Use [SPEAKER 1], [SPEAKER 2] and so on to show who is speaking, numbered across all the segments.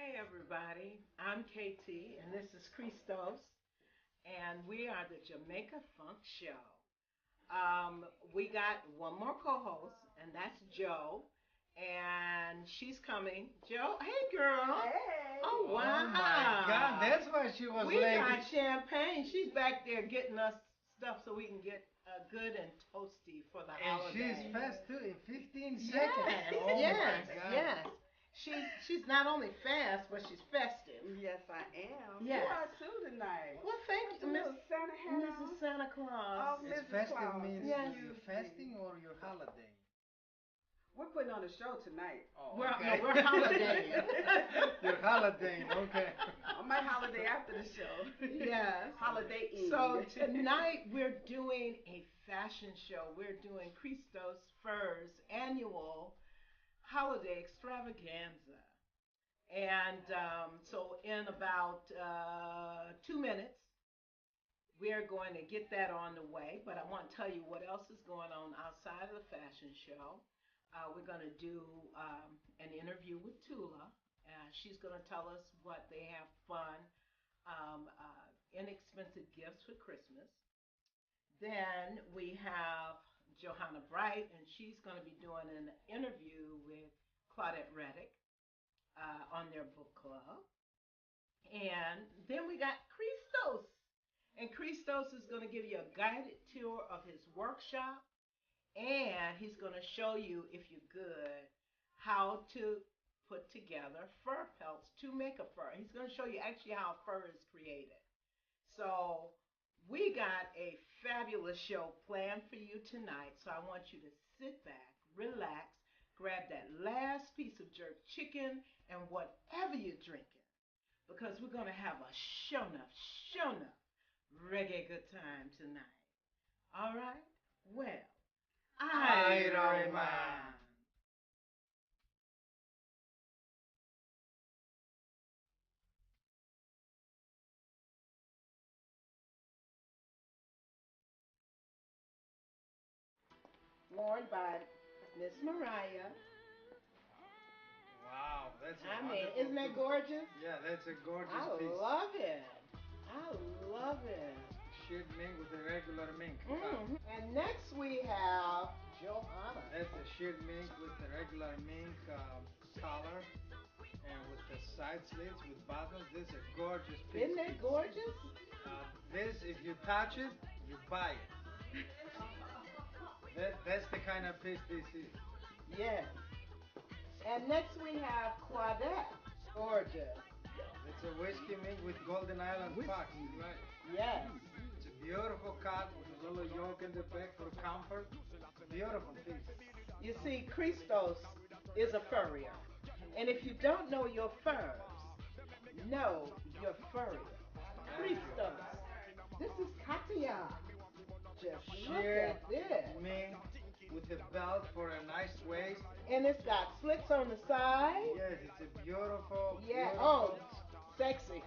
[SPEAKER 1] Hey everybody, I'm KT and this is Christos and we are the Jamaica Funk Show. We got one more co-host and that's Joe and she's coming. Joe, hey girl.
[SPEAKER 2] Hey.
[SPEAKER 1] Oh wow.
[SPEAKER 3] Oh my God, that's why she was
[SPEAKER 1] We
[SPEAKER 3] late.
[SPEAKER 1] got champagne. She's back there getting us stuff so we can get good and toasty for the
[SPEAKER 3] And
[SPEAKER 1] holiday.
[SPEAKER 3] she's fast too in 15
[SPEAKER 1] Yes,
[SPEAKER 3] seconds. Oh
[SPEAKER 1] yes,
[SPEAKER 3] my God.
[SPEAKER 1] yes. She's not only fast, but she's festive.
[SPEAKER 2] Yes, I am.
[SPEAKER 1] Yes.
[SPEAKER 2] You are too tonight.
[SPEAKER 1] Well, thank you,
[SPEAKER 2] Little Santa hat
[SPEAKER 1] Mrs.
[SPEAKER 2] on.
[SPEAKER 1] Santa Claus.
[SPEAKER 2] Oh,
[SPEAKER 3] It's
[SPEAKER 2] Mrs.
[SPEAKER 3] festive
[SPEAKER 2] Claus.
[SPEAKER 3] means
[SPEAKER 1] Yes.
[SPEAKER 3] you're fasting or your holiday.
[SPEAKER 2] We're putting on a show tonight.
[SPEAKER 3] Oh,
[SPEAKER 1] We're,
[SPEAKER 3] okay.
[SPEAKER 1] no, we're holidaying.
[SPEAKER 3] Your holiday, okay.
[SPEAKER 2] On my holiday after the show.
[SPEAKER 1] Yes.
[SPEAKER 2] Holiday Eve.
[SPEAKER 1] So tonight we're doing a fashion show. We're doing Christos Furs annual holiday extravaganza. And so in about 2 minutes, we're going to get that on the way. But I want to tell you what else is going on outside of the fashion show. We're going to do an interview with TULA. She's going to tell us what they have fun, inexpensive gifts for Christmas. Then we have Johanna Bright, and she's going to be doing an interview with Claudette Redic on their book club. And then we got Christos. And Christos is going to give you a guided tour of his workshop. And he's going to show you, if you're good, how to put together fur pelts to make a fur. He's going to show you actually how fur is created. So we got a fabulous show planned for you tonight. So I want you to sit back, relax, grab that last piece of jerk chicken and whatever you're drinking. Because we're going to have a show enough reggae good time tonight. All right? Well, I don't mind. Worn by Miss Mariah.
[SPEAKER 3] Wow, that's a
[SPEAKER 1] I mean,
[SPEAKER 3] wonderful
[SPEAKER 1] isn't that
[SPEAKER 3] piece.
[SPEAKER 1] gorgeous?
[SPEAKER 3] Yeah, that's a gorgeous
[SPEAKER 1] I
[SPEAKER 3] piece.
[SPEAKER 1] love it. I love it.
[SPEAKER 3] Sheet mink with a regular mink.
[SPEAKER 1] And next we have Johanna.
[SPEAKER 3] That's a sheet mink with the regular mink collar and with the side slits with buttons. This is a gorgeous piece.
[SPEAKER 1] Isn't that gorgeous?
[SPEAKER 3] This, if you touch it, you buy it. That's the kind of piece this is.
[SPEAKER 1] Yes. And next we have Claudette. Gorgeous.
[SPEAKER 3] It's a whiskey mink with Golden Island fox. Right.
[SPEAKER 1] Yes.
[SPEAKER 3] It's a beautiful cut with a little yoke in the back for comfort. Beautiful piece.
[SPEAKER 1] You see, Christos is a furrier. And if you don't know your furs, know your furrier. Christos. This is Katia. Just look
[SPEAKER 3] Sheer
[SPEAKER 1] at this.
[SPEAKER 3] mink with a belt for a nice waist.
[SPEAKER 1] And it's got slits on the side.
[SPEAKER 3] Yes, it's a beautiful.
[SPEAKER 1] Yeah.
[SPEAKER 3] Beautiful.
[SPEAKER 1] Oh, sexy.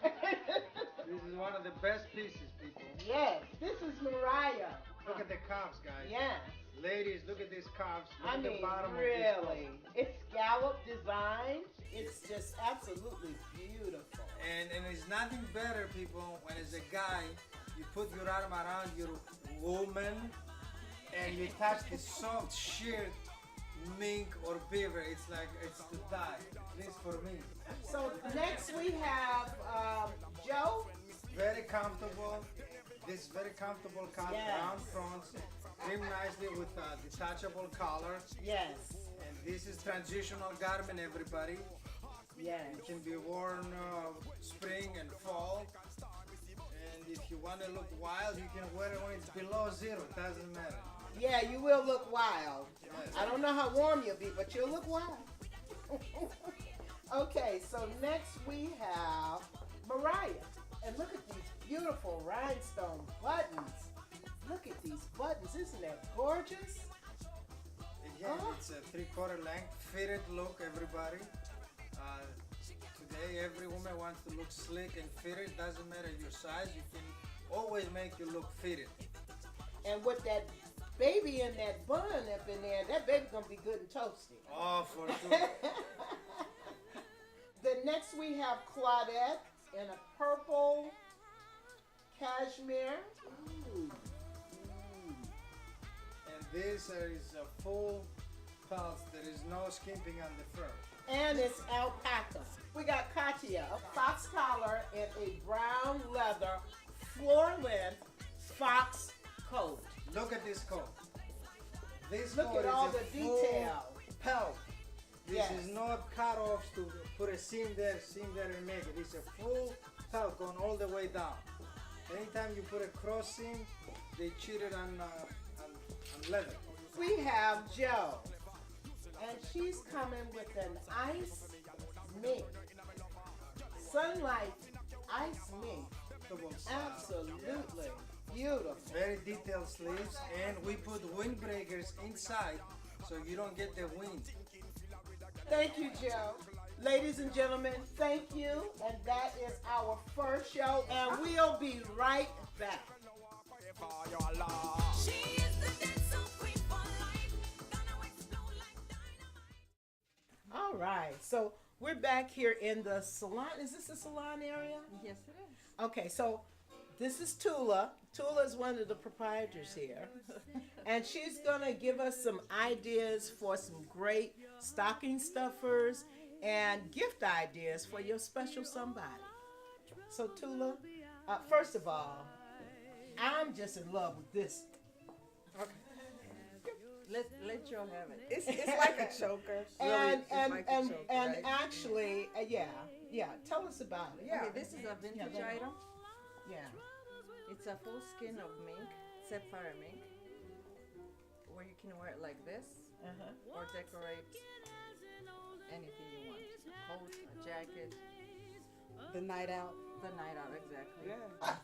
[SPEAKER 3] This is one of the best pieces, people.
[SPEAKER 1] Yes. This is Mariah.
[SPEAKER 3] Look at the cuffs, guys.
[SPEAKER 1] Yes.
[SPEAKER 3] Ladies, look at these cuffs. Look
[SPEAKER 1] I
[SPEAKER 3] at the
[SPEAKER 1] mean,
[SPEAKER 3] bottom
[SPEAKER 1] really.
[SPEAKER 3] of this.
[SPEAKER 1] It's scallop design. It's just absolutely beautiful.
[SPEAKER 3] And it's nothing better, people, when as a guy, you put your arm around your woman and you touch the soft, sheer mink or beaver. It's like, it's to die. At least for me.
[SPEAKER 1] So next we have Joe.
[SPEAKER 3] Very comfortable. This very comfortable cut,
[SPEAKER 1] Yes.
[SPEAKER 3] round fronts, trimmed nicely with a detachable collar.
[SPEAKER 1] Yes.
[SPEAKER 3] And this is transitional garment, everybody.
[SPEAKER 1] Yes.
[SPEAKER 3] It can be worn spring and fall. And if you want to look wild, you can wear it when it's below zero. It doesn't matter.
[SPEAKER 1] Yeah, you will look wild.
[SPEAKER 3] Yes.
[SPEAKER 1] I don't know how warm you'll be, but you'll look wild. Okay, so next we have Mariah. And look at these beautiful rhinestone buttons. Look at these buttons. Isn't that gorgeous?
[SPEAKER 3] Again, it's a 3/4 length, fitted look, everybody. Today, every woman wants to look slick and fitted. Doesn't matter your size. You can always make you look fitted.
[SPEAKER 1] And with that baby in that bun up in there, that baby's gonna be good and toasty.
[SPEAKER 3] Oh, for sure.
[SPEAKER 1] The next we have Claudette in a purple cashmere.
[SPEAKER 3] And this is a full pelt. There is no skimping on the fur.
[SPEAKER 1] And it's alpaca. We got Katia, a fox collar and a brown leather floor length fox coat.
[SPEAKER 3] Look at this coat. This
[SPEAKER 1] Look
[SPEAKER 3] coat
[SPEAKER 1] at
[SPEAKER 3] is
[SPEAKER 1] all
[SPEAKER 3] a
[SPEAKER 1] the
[SPEAKER 3] full
[SPEAKER 1] detail.
[SPEAKER 3] pelt. This
[SPEAKER 1] Yes.
[SPEAKER 3] is not cut-offs to put a seam there, and make it. It's a full pelt going all the way down. Anytime you put a cross seam, they cheated on leather.
[SPEAKER 1] We have Joe, and she's coming with an ice mink. Sunlight ice mink. Absolutely beautiful.
[SPEAKER 3] Very detailed sleeves, and we put windbreakers inside so you don't get the wind.
[SPEAKER 1] Thank you, Joe. Ladies and gentlemen, thank you. And that is our first show, and we'll be right back. All right, so we're back here in the salon. Is this the salon area?
[SPEAKER 4] Yes, it is.
[SPEAKER 1] Okay, so this is TULA. TULA is one of the proprietors here. And she's going to give us some ideas for some great stocking stuffers and gift ideas for your special somebody. So TULA, first of all, I'm just in love with this.
[SPEAKER 4] Okay. Let Joe have it.
[SPEAKER 2] It's like a choker.
[SPEAKER 1] And
[SPEAKER 2] Really, it's like a choker, right?
[SPEAKER 1] actually, yeah. Tell us about it.
[SPEAKER 2] Yeah.
[SPEAKER 4] Okay, this is a vintage item.
[SPEAKER 1] Yeah.
[SPEAKER 4] It's a full skin of mink, sapphire mink, where you can wear it like this or decorate anything you want. A coat, a jacket,
[SPEAKER 2] The night out.
[SPEAKER 4] the night out, exactly.
[SPEAKER 2] Yeah.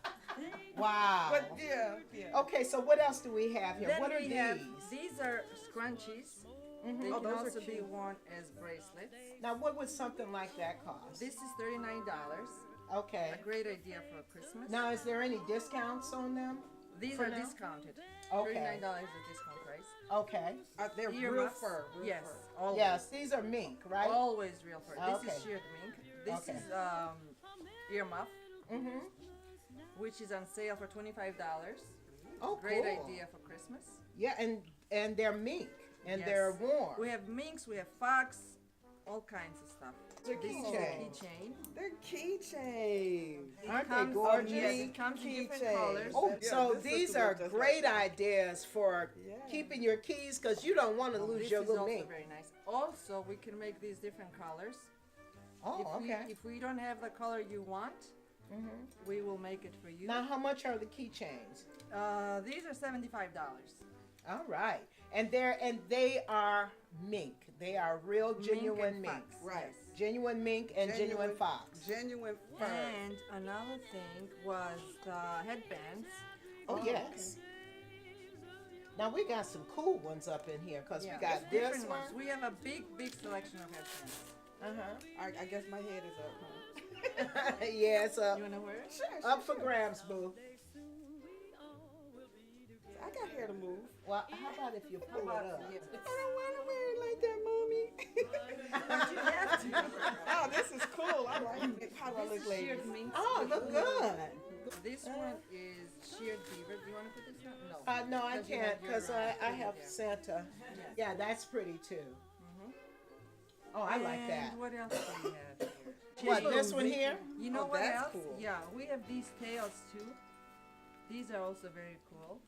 [SPEAKER 1] Wow.
[SPEAKER 2] But yeah.
[SPEAKER 1] Okay, so what else do we have here?
[SPEAKER 4] Then
[SPEAKER 1] What are
[SPEAKER 4] we
[SPEAKER 1] these?
[SPEAKER 4] have, these are scrunchies. They
[SPEAKER 2] Oh,
[SPEAKER 4] can
[SPEAKER 2] those are
[SPEAKER 4] also be
[SPEAKER 2] cute.
[SPEAKER 4] worn as bracelets.
[SPEAKER 1] Now, what would something like that cost?
[SPEAKER 4] This is $39.
[SPEAKER 1] Okay.
[SPEAKER 4] A great idea for Christmas.
[SPEAKER 1] Now, is there any discounts on them?
[SPEAKER 4] These
[SPEAKER 1] for
[SPEAKER 4] are
[SPEAKER 1] now?
[SPEAKER 4] discounted.
[SPEAKER 1] Okay.
[SPEAKER 4] $39 is the discount price.
[SPEAKER 1] Okay.
[SPEAKER 2] They're real
[SPEAKER 4] Earmuffs.
[SPEAKER 2] fur. Real
[SPEAKER 4] Yes,
[SPEAKER 2] fur.
[SPEAKER 4] always.
[SPEAKER 1] Yes, these are mink, right?
[SPEAKER 4] Always real fur. This
[SPEAKER 1] Okay.
[SPEAKER 4] is sheared mink. This
[SPEAKER 1] Okay.
[SPEAKER 4] is earmuff,
[SPEAKER 1] Mm-hmm.
[SPEAKER 4] which is on sale for $25.
[SPEAKER 1] Oh,
[SPEAKER 4] Great
[SPEAKER 1] cool.
[SPEAKER 4] idea for Christmas.
[SPEAKER 1] Yeah, and they're mink, and
[SPEAKER 4] Yes.
[SPEAKER 1] they're warm.
[SPEAKER 4] We have minks, we have fox, all kinds of stuff.
[SPEAKER 2] They're
[SPEAKER 4] This is a
[SPEAKER 1] keychain.
[SPEAKER 4] keychain.
[SPEAKER 2] They're keychains.
[SPEAKER 1] Aren't they
[SPEAKER 4] Comes-
[SPEAKER 1] gorgeous?
[SPEAKER 4] Yes, it comes in different
[SPEAKER 2] Keychain.
[SPEAKER 4] colors.
[SPEAKER 1] Oh,
[SPEAKER 2] Yeah,
[SPEAKER 1] so
[SPEAKER 2] this
[SPEAKER 1] these
[SPEAKER 2] is
[SPEAKER 1] are
[SPEAKER 2] just
[SPEAKER 1] great
[SPEAKER 2] like that.
[SPEAKER 1] ideas for
[SPEAKER 2] Yeah.
[SPEAKER 1] keeping your keys because you don't want to lose
[SPEAKER 4] This
[SPEAKER 1] your
[SPEAKER 4] is
[SPEAKER 1] little
[SPEAKER 4] also
[SPEAKER 1] mink.
[SPEAKER 4] very nice. Also, we can make these different colors.
[SPEAKER 1] Oh, okay.
[SPEAKER 4] If we don't have the color you want, we will make it for you.
[SPEAKER 1] Now, how much are the keychains?
[SPEAKER 4] These are $75.
[SPEAKER 1] All right, and they are mink. They are real, genuine
[SPEAKER 4] Mink
[SPEAKER 1] mink.
[SPEAKER 4] and fox,
[SPEAKER 2] Right.
[SPEAKER 4] yes.
[SPEAKER 1] Genuine mink and genuine fox.
[SPEAKER 2] Genuine fur.
[SPEAKER 4] And another thing was the headbands.
[SPEAKER 1] Oh, yes. Now we got some cool ones up in here because
[SPEAKER 4] Yeah,
[SPEAKER 1] we got
[SPEAKER 4] it's
[SPEAKER 1] this
[SPEAKER 4] different
[SPEAKER 1] one.
[SPEAKER 4] ones. We have a big selection of headbands.
[SPEAKER 1] Uh-huh.
[SPEAKER 2] I guess my head is up, huh?
[SPEAKER 1] Yeah, it's
[SPEAKER 4] You wanna wear it?
[SPEAKER 2] Sure,
[SPEAKER 1] up for grabs, boo.
[SPEAKER 2] I got hair to move.
[SPEAKER 1] Well, how about if you pull it up?
[SPEAKER 4] Yeah.
[SPEAKER 2] I don't want to wear it like that, mommy. Oh, this is cool. I like it. How do I
[SPEAKER 4] This
[SPEAKER 2] look,
[SPEAKER 4] is
[SPEAKER 2] ladies?
[SPEAKER 4] sheared mink.
[SPEAKER 1] Oh, look good.
[SPEAKER 4] This one is sheared beaver. Do you want to put this one? No.
[SPEAKER 1] No, I
[SPEAKER 4] Because you
[SPEAKER 1] can't
[SPEAKER 4] have your,
[SPEAKER 1] because I have
[SPEAKER 4] yeah.
[SPEAKER 1] Santa.
[SPEAKER 4] Yes.
[SPEAKER 1] Yeah, that's pretty too. Oh, I like that.
[SPEAKER 4] And what else do we have here?
[SPEAKER 1] What, this one here?
[SPEAKER 4] You know
[SPEAKER 2] Oh,
[SPEAKER 4] what
[SPEAKER 2] that's
[SPEAKER 4] else?
[SPEAKER 2] cool.
[SPEAKER 4] Yeah, we have these tails too. These are also very cool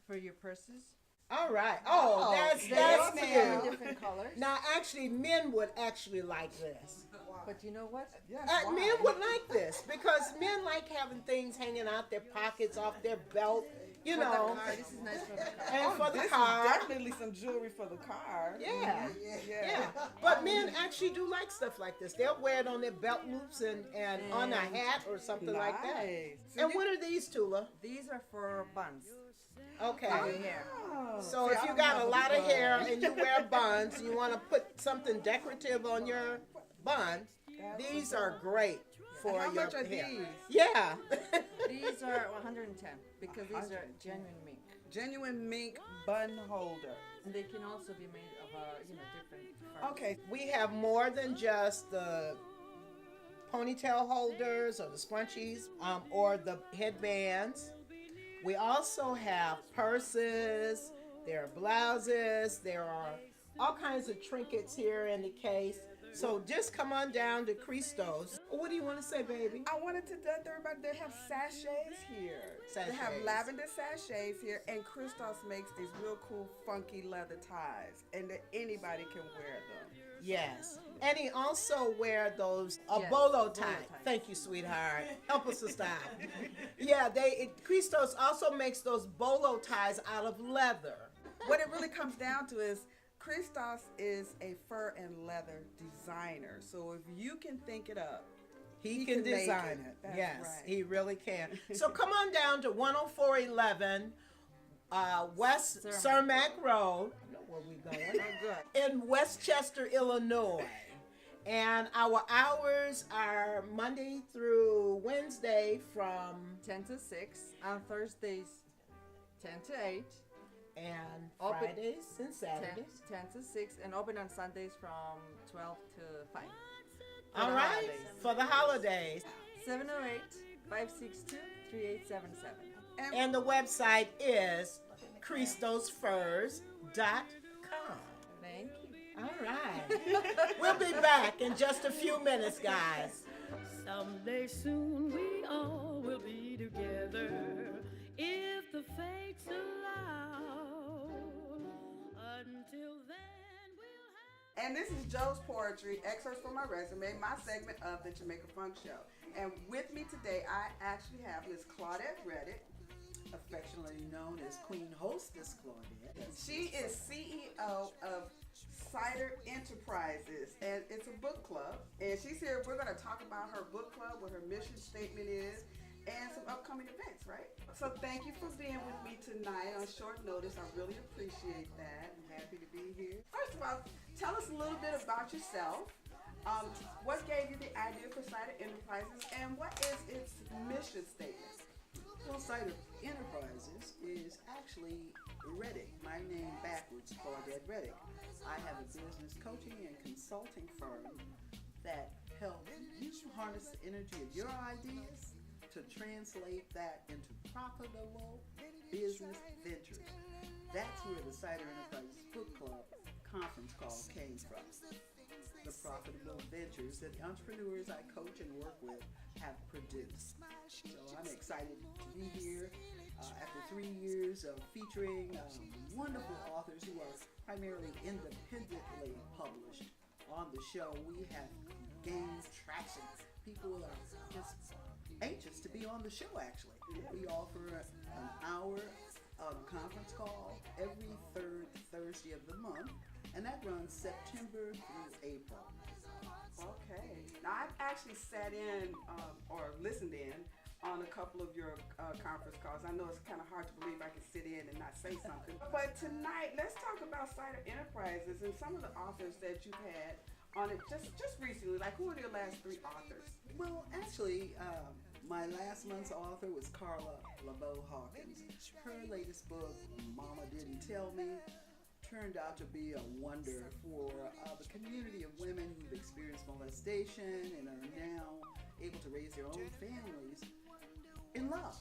[SPEAKER 4] for your purses.
[SPEAKER 1] All right. Oh, that's
[SPEAKER 2] now.
[SPEAKER 1] cute.
[SPEAKER 4] Different colors.
[SPEAKER 1] Now, actually, men would actually like this.
[SPEAKER 4] But you know what?
[SPEAKER 2] Yes,
[SPEAKER 1] Men would like this because men like having things hanging out their pockets, off their belt, you
[SPEAKER 4] For the
[SPEAKER 1] know,
[SPEAKER 4] car, this is nice for the car.
[SPEAKER 1] and for the
[SPEAKER 2] this
[SPEAKER 1] car.
[SPEAKER 2] is definitely some jewelry for the car.
[SPEAKER 1] Yeah.
[SPEAKER 2] Yeah.
[SPEAKER 1] Yeah, but men actually do like stuff like this. They'll wear it on their belt loops and on a hat or something like that.
[SPEAKER 2] Nice.
[SPEAKER 1] And what are these, Tula?
[SPEAKER 4] These are for buns.
[SPEAKER 1] Okay.
[SPEAKER 4] For your hair.
[SPEAKER 2] Oh,
[SPEAKER 1] So
[SPEAKER 2] see,
[SPEAKER 1] if
[SPEAKER 2] I
[SPEAKER 1] you
[SPEAKER 2] don't
[SPEAKER 1] got
[SPEAKER 2] have
[SPEAKER 1] a lot of
[SPEAKER 2] bun.
[SPEAKER 1] hair and you wear buns, you want to put something decorative on your bun, these are great for
[SPEAKER 2] How
[SPEAKER 1] your
[SPEAKER 2] much are
[SPEAKER 1] hair.
[SPEAKER 2] these?
[SPEAKER 1] Yeah.
[SPEAKER 4] These are 110 because these are genuine mink.
[SPEAKER 2] Genuine mink bun holder.
[SPEAKER 4] And they can also be made of different fur.
[SPEAKER 2] Okay.
[SPEAKER 1] We have more than just the ponytail holders or the scrunchies or the headbands. We also have purses, there are blouses, there are all kinds of trinkets here in the case. So just come on down to Christos. What do you want to say, baby?
[SPEAKER 2] I wanted to tell everybody they have sachets here. They have
[SPEAKER 1] Sachets.
[SPEAKER 2] lavender sachets here, and Christos makes these real cool, funky leather ties, and that anybody can wear them.
[SPEAKER 1] Yes. And he also wear those
[SPEAKER 4] Yes,
[SPEAKER 1] bolo
[SPEAKER 4] bolo
[SPEAKER 1] tie.
[SPEAKER 4] ties.
[SPEAKER 1] Thank you, sweetheart. Help us to stop. Yeah, Christos also makes those bolo ties out of leather.
[SPEAKER 2] What it really comes down to is Christos is a fur and leather designer. So if you can think it up,
[SPEAKER 1] He can
[SPEAKER 2] make
[SPEAKER 1] design it.
[SPEAKER 2] That's
[SPEAKER 1] Yes,
[SPEAKER 2] right.
[SPEAKER 1] he really can. So come on down to 10411 West Cermak Road. I know where we going.
[SPEAKER 2] Oh, good.
[SPEAKER 1] In Westchester, Illinois. And our hours are Monday through Wednesday from
[SPEAKER 4] 10 to 6. On Thursdays, 10 to 8.
[SPEAKER 1] and
[SPEAKER 4] Open-
[SPEAKER 1] Fridays and
[SPEAKER 4] 10,
[SPEAKER 1] Saturdays.
[SPEAKER 4] 10 to 6. And open on Sundays from 12 to 5.
[SPEAKER 1] All
[SPEAKER 4] the
[SPEAKER 1] right,
[SPEAKER 4] holidays.
[SPEAKER 1] for the holidays.
[SPEAKER 4] 708-562-3877.
[SPEAKER 1] And the website is ChristosFurs.com.
[SPEAKER 4] Thank you.
[SPEAKER 1] All right. We'll be back in just a few minutes, guys.
[SPEAKER 5] Someday soon we all will be together if the fates allow. Until then we'll have.
[SPEAKER 2] And this is Joe's Poetry, excerpts from my resume, my segment of the Jamaica Funk Show. And with me today, I actually have Miss Claudette Redic.
[SPEAKER 6] Affectionately known as Queen Hostess Claudette.
[SPEAKER 2] She is CEO of Cider Enterprises, and it's a book club. And she's here. We're going to talk about her book club, what her mission statement is, and some upcoming events, right? So thank you for being with me tonight on short notice. I really appreciate that.
[SPEAKER 6] I'm happy to be here.
[SPEAKER 2] First of all, tell us a little bit about yourself. What gave you the idea for Cider Enterprises, and what is its mission statement?
[SPEAKER 6] Well, Cider Enterprises is actually Redic, my name backwards, Claudette Redic. I have a business coaching and consulting firm that helps you harness the energy of your ideas to translate that into profitable business ventures. That's where the Cider Enterprises Book Club conference call came from. The profitable ventures that the entrepreneurs I coach and work with have produced. So I'm excited to be here after 3 years of featuring wonderful authors who are primarily independently published on the show. We have gained traction. People are just anxious to be on the show, actually. We offer an hour of conference call every third Thursday of the month, and that runs September through April.
[SPEAKER 2] Okay. Now, I've actually sat in or listened in on a couple of your conference calls. I know it's kind of hard to believe I can sit in and not say something. But tonight, let's talk about Cider Enterprises and some of the authors that you've had on it just recently. Like, who are your last 3 authors?
[SPEAKER 6] Well, actually, my last month's author was Carla LeBeau Hawkins. Her latest book, Mama Didn't Tell Me, turned out to be a wonder for the community of women who've experienced molestation and are now able to raise their own families in love.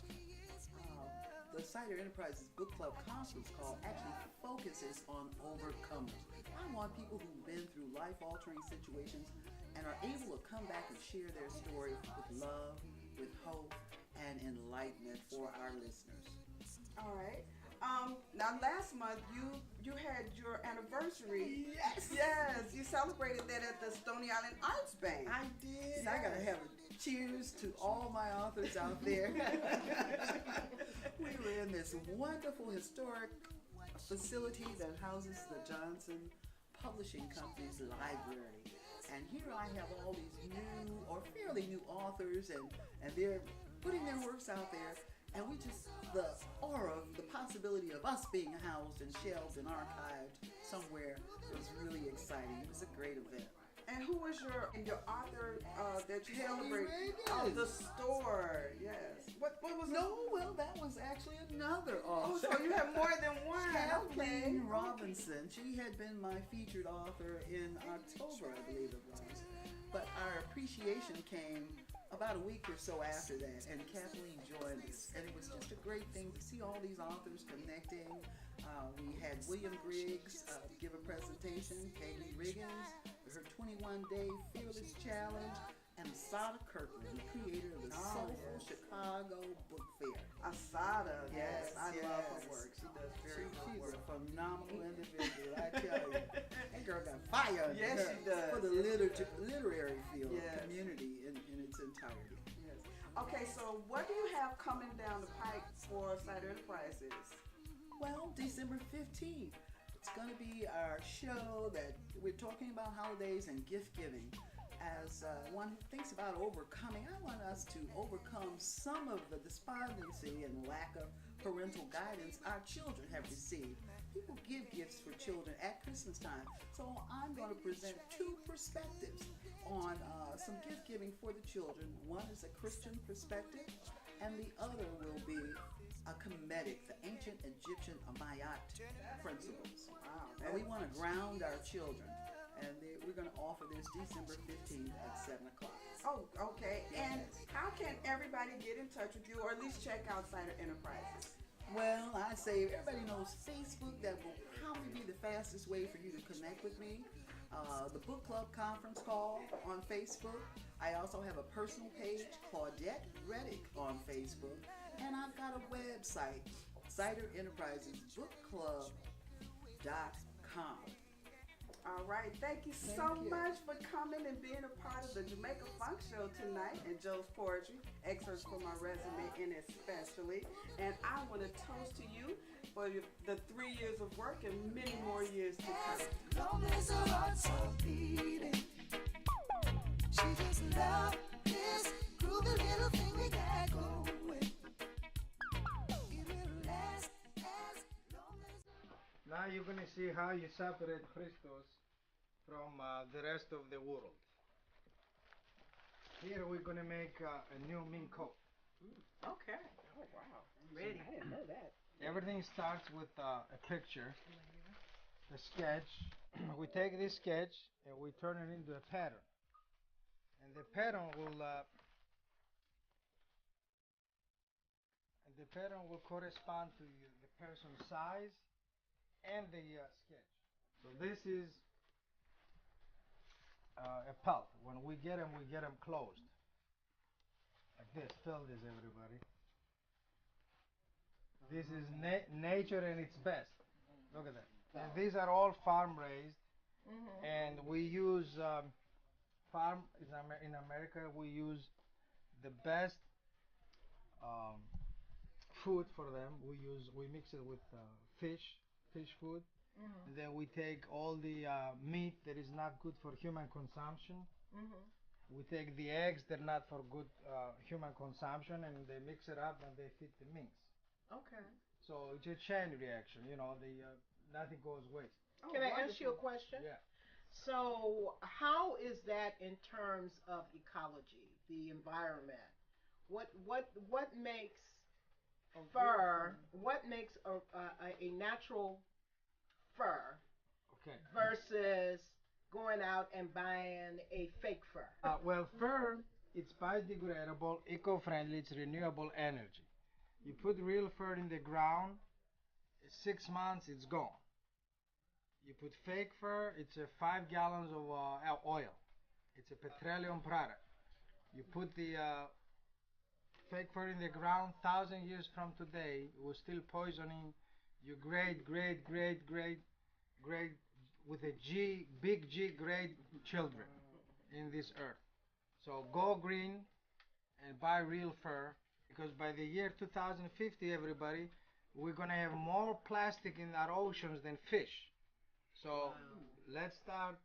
[SPEAKER 6] The Cider Enterprises Book Club conference call actually focuses on overcomers. I want people who've been through life-altering situations and are able to come back and share their story with love, with hope, and enlightenment for our listeners.
[SPEAKER 2] All right. Now, last month, you had your anniversary. Yes, you celebrated that at the Stony Island Arts Bank.
[SPEAKER 6] I did. I gotta have a cheers to all my authors out there. We were in this wonderful historic facility that houses the Johnson Publishing Company's library. And here I have all these new or fairly new authors, and they're putting their works out there. And the aura, the possibility of us being housed and shelved and archived somewhere was really exciting. It was a great event.
[SPEAKER 2] And who was your author that you celebrate?
[SPEAKER 6] Reagan.
[SPEAKER 2] Oh, the store. Yes. What was
[SPEAKER 6] No, well, that was actually another author.
[SPEAKER 2] Oh, so you have more than one.
[SPEAKER 6] Kathleen Robinson. She had been my featured author in October, I believe it was. But our appreciation came about a week or so after that, and Kathleen joined us, and it was just a great thing to see all these authors connecting. We had William Griggs give a presentation, Katie Riggins, her 21-day Fearless Challenge, and Cider Kirkland, the creator of the Soulful Chicago Book Fair.
[SPEAKER 2] Asada, yes, I love her work. She does very good
[SPEAKER 6] She's
[SPEAKER 2] work.
[SPEAKER 6] a phenomenal individual, I tell you. That girl got fire under
[SPEAKER 2] Yes,
[SPEAKER 6] her
[SPEAKER 2] she does.
[SPEAKER 6] for the literary field,
[SPEAKER 2] Yes.
[SPEAKER 6] community in its entirety.
[SPEAKER 2] Yes. Okay, so what do you have coming down the pike for Cider Enterprises?
[SPEAKER 6] Well, December 15th, it's going to be our show that we're talking about holidays and gift giving. As one who thinks about overcoming, I want us to overcome some of the despondency and lack of parental guidance our children have received. People give gifts for children at Christmas time, so I'm going to present two perspectives on some gift giving for the children. One is a Christian perspective, and the other will be a Kemetic, the ancient Egyptian Amayat principles.
[SPEAKER 2] Wow.
[SPEAKER 6] And we want to ground our children, and we're going to offer this December 15th at 7 o'clock.
[SPEAKER 2] Oh, okay. And how can everybody get in touch with you, or at least check out Cider Enterprises?
[SPEAKER 6] Well, I say everybody knows Facebook. That will probably be the fastest way for you to connect with me. The book club conference call on Facebook. I also have a personal page, Claudette Redic, on Facebook. And I've got a website, CiderEnterprisesBookClub.com.
[SPEAKER 2] All right. Thank you so much for coming and being a part of the Jamaica Funk Show tonight and Joe's Poetry, excerpts from my resume in especially. And I want to toast to you for the 3 years of work and many more years to come.
[SPEAKER 5] Long as her heart's beating, she just loves this groovy little thing we got going. It will last as long as.
[SPEAKER 3] Now you're going to see how you separate Christos from the rest of the world. Here we're going to make a new mink coat.
[SPEAKER 1] Okay. Oh, wow. I'm ready. I didn't know that.
[SPEAKER 3] Everything starts with a picture, a sketch. We take this sketch and we turn it into a pattern. And the pattern will correspond to the person's size and the sketch. So this is a pelt. When we get them closed. Like this. Feel this, everybody. This is nature at its best. Look at that. And these are all farm raised, and we use in America we use the best food for them. We mix it with fish food, and then we take all the meat that is not good for human consumption. We take the eggs that are not for good human consumption, and they mix it up and they feed the minks.
[SPEAKER 1] Okay.
[SPEAKER 3] So it's a chain reaction, nothing goes waste.
[SPEAKER 1] Can I ask you a question?
[SPEAKER 3] Yeah.
[SPEAKER 1] So how is that in terms of ecology, the environment? What makes fur? What makes a natural fur
[SPEAKER 3] Okay.
[SPEAKER 1] versus going out and buying a fake fur?
[SPEAKER 3] Well, fur, it's biodegradable, eco-friendly, it's renewable energy. You put real fur in the ground, 6 months, it's gone. You put fake fur, it's 5 gallons of oil. It's a petroleum product. You put the fake fur in the ground, 1,000 years from today, it was still poisoning your great with a G, big G grade children in this earth. So go green and buy real fur, because by the year 2050, everybody, we're going to have more plastic in our oceans than fish. So let's start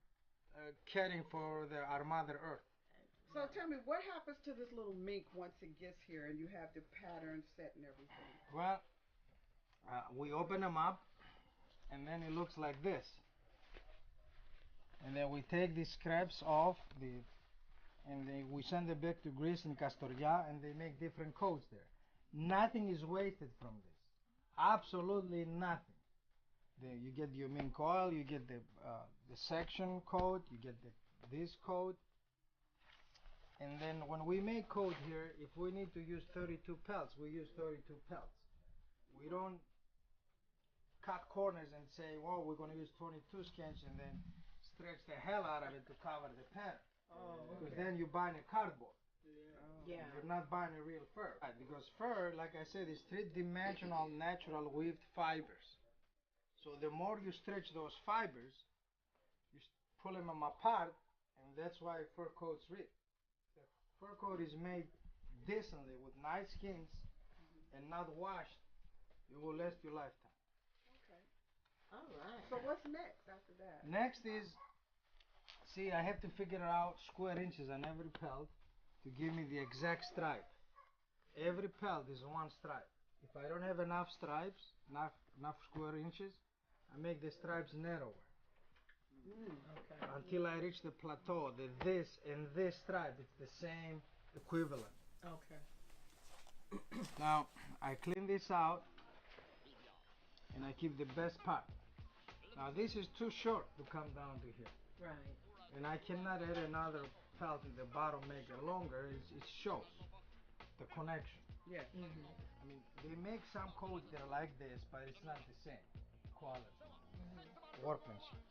[SPEAKER 3] caring for our Mother Earth.
[SPEAKER 2] So tell me, what happens to this little mink once it gets here and you have the pattern set and everything?
[SPEAKER 3] Well, we open them up, and then it looks like this. And then we take the scraps off, and then we send it back to Greece and Castoria, and they make different coats there. Nothing is wasted from this. Absolutely nothing. You get your mink oil, you get the section coat, you get this coat. And then when we make coat here, if we need to use 32 pelts, we use 32 pelts. We don't cut corners and say, well, we're going to use 22 skeins and then stretch the hell out of it to cover the pattern. Because then you're buying a cardboard.
[SPEAKER 1] Yeah.
[SPEAKER 3] You're not buying a real fur. Because fur, like I said, is three-dimensional natural weaved fibers. So the more you stretch those fibers, you pull them apart, and that's why fur coats rip. The fur coat is made decently with nice skins and not washed. It will last your lifetime.
[SPEAKER 2] Okay.
[SPEAKER 1] All right.
[SPEAKER 2] So what's next after that?
[SPEAKER 3] Next is, see, I have to figure out square inches on every pelt to give me the exact stripe. Every pelt is one stripe. If I don't have enough stripes, enough square inches, I make the stripes narrower.
[SPEAKER 1] Okay.
[SPEAKER 3] Until I reach the plateau, that this and this stripe, it's the same equivalent.
[SPEAKER 1] Okay.
[SPEAKER 3] Now, I clean this out, and I keep the best part. Now, this is too short to come down to here.
[SPEAKER 1] Right.
[SPEAKER 3] And I cannot add another felt in the bottom, make it longer. It shows the connection.
[SPEAKER 2] Yes.
[SPEAKER 1] Mm-hmm.
[SPEAKER 3] I mean, they make some coats that are like this, but it's not the same quality, workmanship.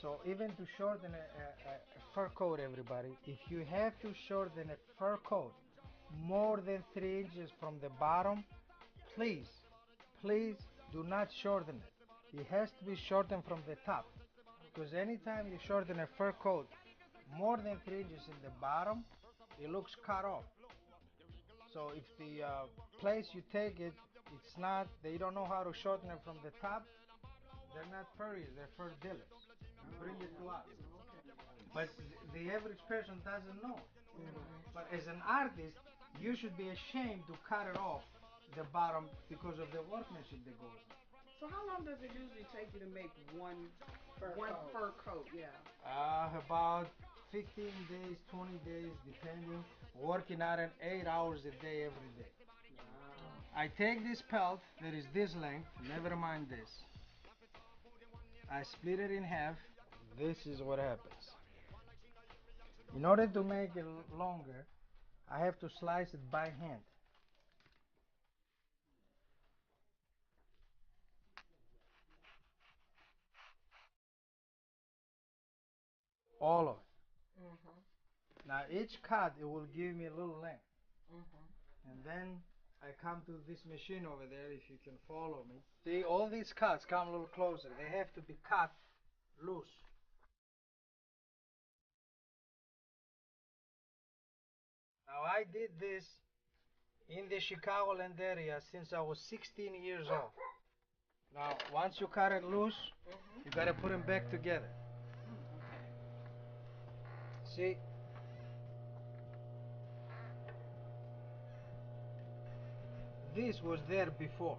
[SPEAKER 3] So even to shorten a fur coat, everybody, if you have to shorten a fur coat more than 3 inches from the bottom, please do not shorten it. It has to be shortened from the top. Because anytime you shorten a fur coat more than 3 inches in the bottom, it looks cut off. So if the place you take it, it's not, they don't know how to shorten it from the top, they're not furriers, they're fur dealers. Bring it to us. But the average person doesn't know. But as an artist, you should be ashamed to cut it off the bottom because of the workmanship that goes on.
[SPEAKER 2] So how long does it usually take you to make one fur coat? Yeah.
[SPEAKER 3] About 15 days, 20 days, depending. Working out in 8 hours a day every day.
[SPEAKER 2] Wow.
[SPEAKER 3] I take this pelt that is this length, never mind this. I split it in half. This is what happens. In order to make it longer, I have to slice it by hand. All of it. Now each cut, it will give me a little length. And then I come to this machine over there, if you can follow me. See, all these cuts, come a little closer. They have to be cut loose. Now I did this in the Chicagoland area since I was 16 years old. Now, once you cut it loose, you gotta put them back together. See? This was there before,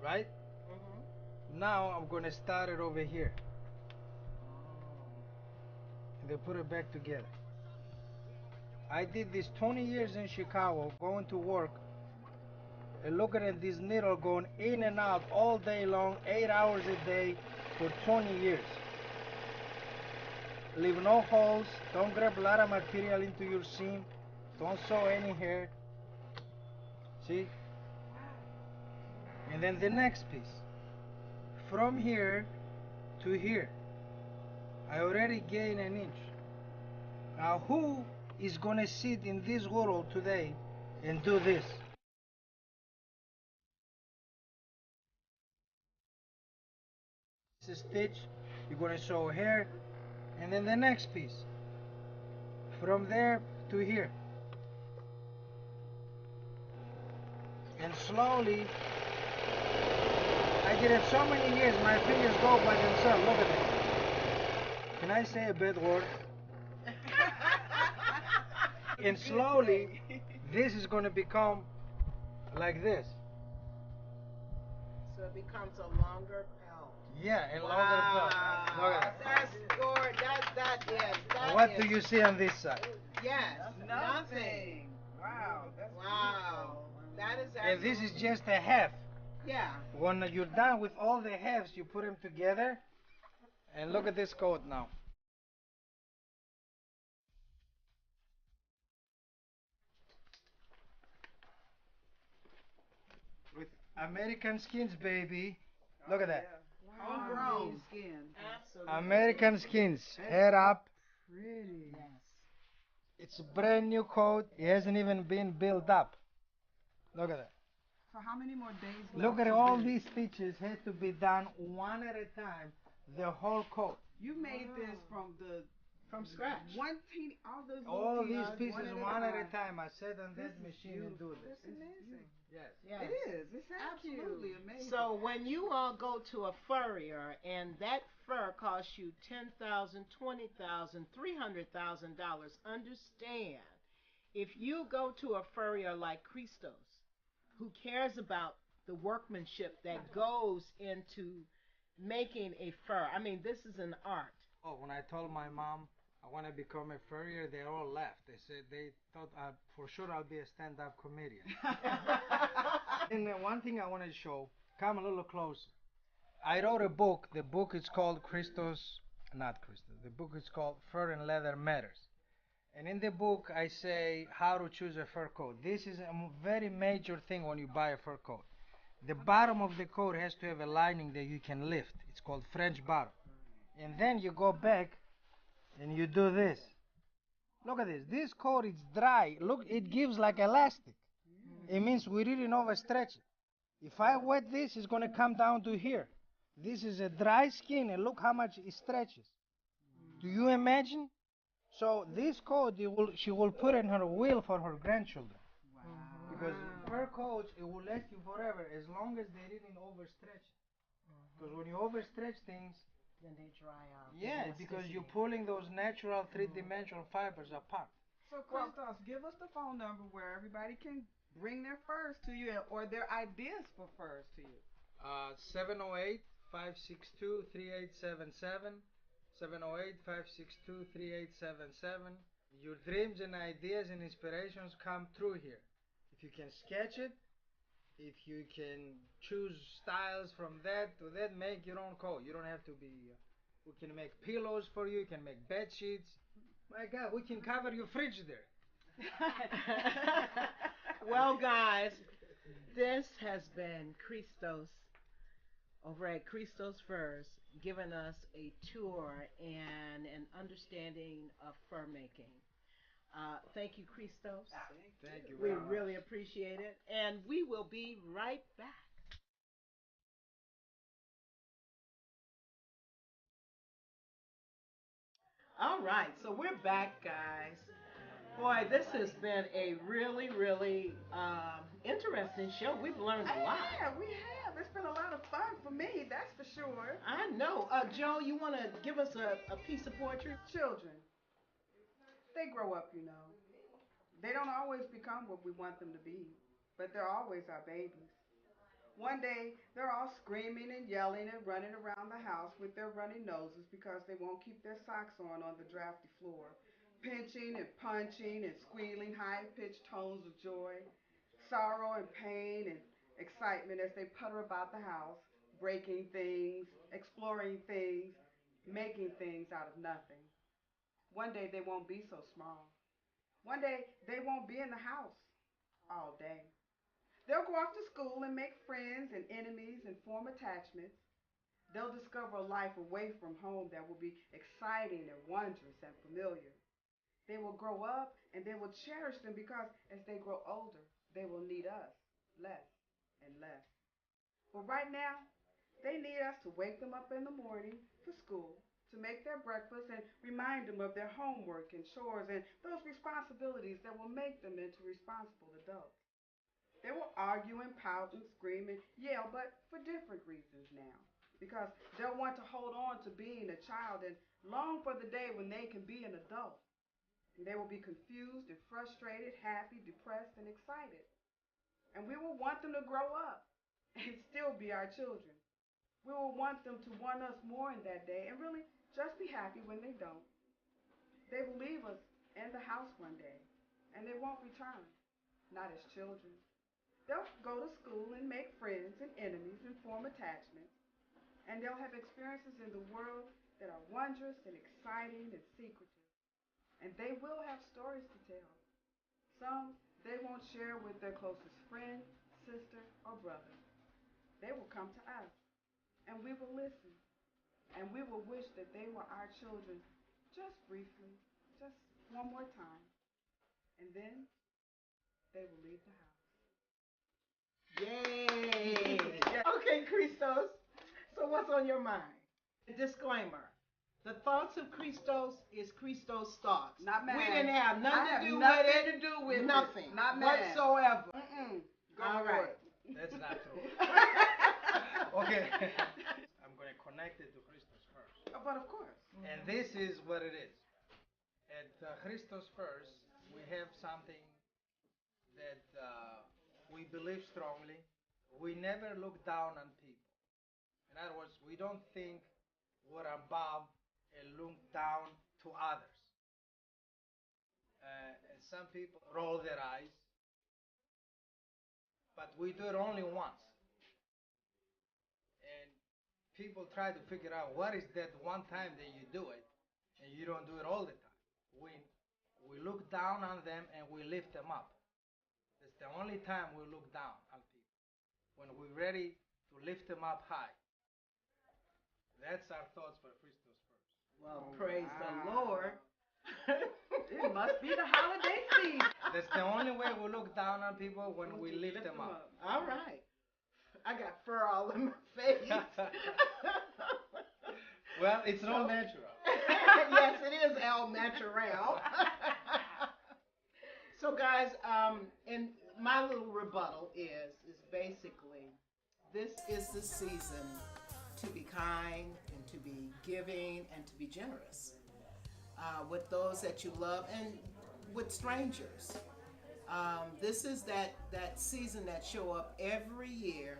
[SPEAKER 3] right? Now I'm gonna start it over here. And then put it back together. I did this 20 years in Chicago, going to work, and looking at this needle going in and out all day long, 8 hours a day, for 20 years. Leave no holes, don't grab a lot of material into your seam, don't sew any hair. See? And then the next piece. From here to here, I already gained an inch. Now who is gonna sit in this world today and do this? This is stitch, you're gonna sew here, and then the next piece. From there to here. And slowly, I did it so many years, my fingers go by themselves. Look at that. Can I say a bad word? And slowly, this is going to become like this.
[SPEAKER 1] So it becomes a longer pelt.
[SPEAKER 3] Yeah, and longer belt. Look at that.
[SPEAKER 1] That's gorgeous. That is.
[SPEAKER 3] And what do you see on this side?
[SPEAKER 1] Yes, nothing.
[SPEAKER 2] Nothing. Wow. That's
[SPEAKER 1] Wow. That is
[SPEAKER 3] And this is
[SPEAKER 1] absolutely-
[SPEAKER 3] just a half.
[SPEAKER 1] Yeah.
[SPEAKER 3] When you're done with all the halves, you put them together. And look at this coat now. With American skins, baby. Look at that.
[SPEAKER 2] homegrown skin.
[SPEAKER 1] Absolutely.
[SPEAKER 3] American skins. Head up.
[SPEAKER 2] Pretty.
[SPEAKER 1] Yes.
[SPEAKER 3] It's a brand new coat. It hasn't even been built up. Look at that.
[SPEAKER 2] So how many more days left?
[SPEAKER 3] Look at
[SPEAKER 2] to
[SPEAKER 3] all
[SPEAKER 2] this?
[SPEAKER 3] these stitches had to be done one at a time. The whole coat.
[SPEAKER 2] You made this from
[SPEAKER 1] scratch.
[SPEAKER 2] one teeny, all those little
[SPEAKER 3] All these
[SPEAKER 2] teeny-
[SPEAKER 3] pieces one at a time. I sat on that machine and do this.
[SPEAKER 2] That's amazing.
[SPEAKER 3] Yes.
[SPEAKER 1] Yes.
[SPEAKER 2] It is. It's absolutely amazing.
[SPEAKER 1] So when you all go to a furrier and that fur costs you $10,000, $20,000, $300,000, understand, if you go to a furrier like Christos, who cares about the workmanship that goes into making a fur, I mean, this is an art.
[SPEAKER 3] Oh, when I told my mom I want to become a furrier, they all laughed. They said they thought for sure I'll be a stand-up comedian. And one thing I want to show, come a little closer. I wrote a book. The book is called not Christos. The book is called Fur and Leather Matters. And in the book, I say how to choose a fur coat. This is a very major thing when you buy a fur coat. The bottom of the coat has to have a lining that you can lift. It's called French bottom. And then you go back and you do this. Look at this. This coat is dry. Look, it gives like elastic. It means we didn't overstretch it. If I wet this, it's going to come down to here. This is a dry skin, and look how much it stretches. Do you imagine? So this coat, she will put in her will for her grandchildren. Because fur coats, it will last you forever as long as they didn't overstretch it. Because when you overstretch things,
[SPEAKER 1] Then they dry out.
[SPEAKER 3] yeah, because you're pulling those natural three-dimensional fibers apart.
[SPEAKER 2] So Christos, give us the phone number where everybody can bring their furs to you or their ideas for furs to you.
[SPEAKER 3] 708-562-3877. 708-562-3877. Your dreams and ideas and inspirations come through here. If you can sketch it, if you can choose styles from that to that, make your own coat. You don't have to be. We can make pillows for you. You can make bed sheets. My God, we can cover your fridge there.
[SPEAKER 1] Well, guys, this has been Christos over at Christos Furs, giving us a tour and an understanding of fur making. Thank you, Christos.
[SPEAKER 3] Thank you.
[SPEAKER 1] We
[SPEAKER 3] very much.
[SPEAKER 1] really appreciate it. And we will be right back. All right, so we're back, guys. Boy, this has been a really, really interesting show. We've learned a lot.
[SPEAKER 2] Yeah, we have. It's been a lot of fun for me, that's for sure.
[SPEAKER 1] I know. Joe, you want to give us a piece of poetry?
[SPEAKER 2] Children, they grow up, you know. They don't always become what we want them to be, but they're always our babies. One day, they're all screaming and yelling and running around the house with their runny noses because they won't keep their socks on the drafty floor, pinching and punching and squealing high-pitched tones of joy, sorrow and pain and excitement as they putter about the house, breaking things, exploring things, making things out of nothing. One day, they won't be so small. One day, they won't be in the house all day. They'll go off to school and make friends and enemies and form attachments. They'll discover a life away from home that will be exciting and wondrous and familiar. They will grow up and they will cherish them because as they grow older, they will need us less and less. But right now, they need us to wake them up in the morning for school, to make their breakfast and remind them of their homework and chores and those responsibilities that will make them into responsible adults. They will argue and pout and scream and yell, but for different reasons now. Because they'll want to hold on to being a child and long for the day when they can be an adult. And they will be confused and frustrated, happy, depressed, and excited. And we will want them to grow up and still be our children. We will want them to want us more in that day and really just be happy when they don't. They will leave us in the house one day and they won't return, not as children. They'll go to school and make friends and enemies and form attachments, and they'll have experiences in the world that are wondrous and exciting and secretive. And they will have stories to tell. Some they won't share with their closest friend, sister, or brother. They will come to us, and we will listen, and we will wish that they were our children just briefly, just one more time, and then they will leave the house.
[SPEAKER 1] Yay! Okay, Christos. So what's on your mind? Disclaimer. The thoughts of Christos is Christos' thoughts.
[SPEAKER 2] Not mine.
[SPEAKER 1] We didn't have nothing to do
[SPEAKER 2] nothing
[SPEAKER 1] with it.
[SPEAKER 2] to do with
[SPEAKER 1] nothing.
[SPEAKER 2] It. Not mine.
[SPEAKER 1] Whatsoever.
[SPEAKER 2] Go
[SPEAKER 1] All
[SPEAKER 2] for
[SPEAKER 1] right.
[SPEAKER 2] it.
[SPEAKER 3] That's not true. Okay. I'm going to connect it to Christos Furs.
[SPEAKER 2] But of course.
[SPEAKER 3] And this is what it is. At Christos Furs, we have something that we believe strongly. We never look down on people. In other words, we don't think we're above and look down to others. And some people roll their eyes, but we do it only once. And people try to figure out what is that one time that you do it, and you don't do it all the time. We look down on them and we lift them up. It's the only time we look down on people. When we're ready to lift them up high. That's our thoughts for Christos Furs.
[SPEAKER 1] Well, praise the Lord.
[SPEAKER 2] It must be the holiday season.
[SPEAKER 3] That's the only way we look down on people, when we lift them up.
[SPEAKER 1] All right. I got fur all in my face.
[SPEAKER 3] Well, it's all natural.
[SPEAKER 1] Yes, it is all natural. So, guys, and my little rebuttal is basically, this is the season to be kind and to be giving and to be generous with those that you love and with strangers. This is that season that show up every year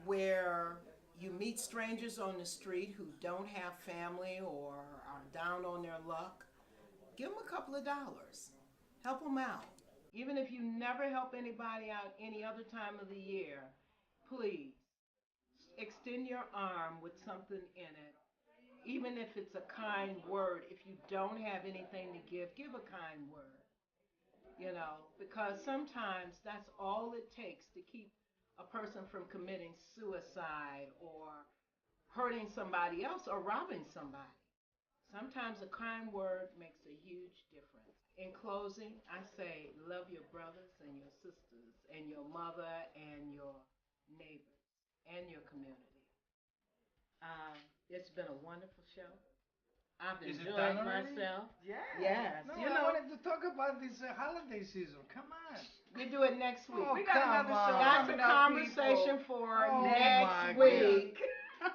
[SPEAKER 1] where you meet strangers on the street who don't have family or are down on their luck. Give them a couple of dollars. Help them out. Even if you never help anybody out any other time of the year, please extend your arm with something in it. Even if it's a kind word, if you don't have anything to give a kind word. You know, because sometimes that's all it takes to keep a person from committing suicide or hurting somebody else or robbing somebody. Sometimes a kind word makes a huge difference. In closing, I say love your brothers and your sisters and your mother and your neighbors and your community. It's been a wonderful show. I've
[SPEAKER 3] Is it
[SPEAKER 1] enjoyed
[SPEAKER 3] done already?
[SPEAKER 1] myself.
[SPEAKER 2] Yeah.
[SPEAKER 1] Yes.
[SPEAKER 3] No,
[SPEAKER 1] You
[SPEAKER 3] I
[SPEAKER 1] know,
[SPEAKER 3] wanted to talk about this holiday season. Come on.
[SPEAKER 1] we do it next week.
[SPEAKER 3] Oh,
[SPEAKER 2] We got
[SPEAKER 3] come
[SPEAKER 2] another show
[SPEAKER 3] on.
[SPEAKER 1] That's a
[SPEAKER 2] coming up,
[SPEAKER 1] conversation
[SPEAKER 2] people.
[SPEAKER 1] for
[SPEAKER 3] Oh, my
[SPEAKER 1] next
[SPEAKER 3] God.
[SPEAKER 1] week.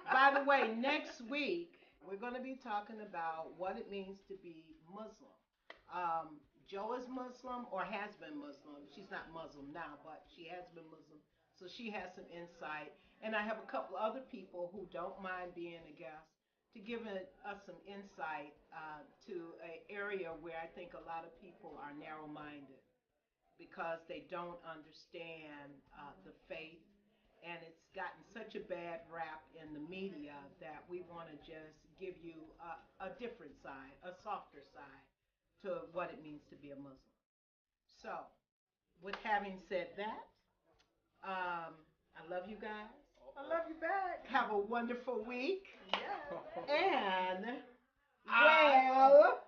[SPEAKER 1] By the way, next week we're going to be talking about what it means to be Muslim. Joe is Muslim or has been Muslim. She's not Muslim now, but she has been Muslim. So she has some insight. And I have a couple other people who don't mind being a guest to give us some insight to an area where I think a lot of people are narrow-minded because they don't understand the faith, and it's gotten such a bad rap in the media that we want to just give you a different side, a softer side to what it means to be a Muslim. So, with having said that, I love you guys.
[SPEAKER 2] I love you back.
[SPEAKER 1] Have a wonderful week.
[SPEAKER 2] Yeah.
[SPEAKER 1] And, well,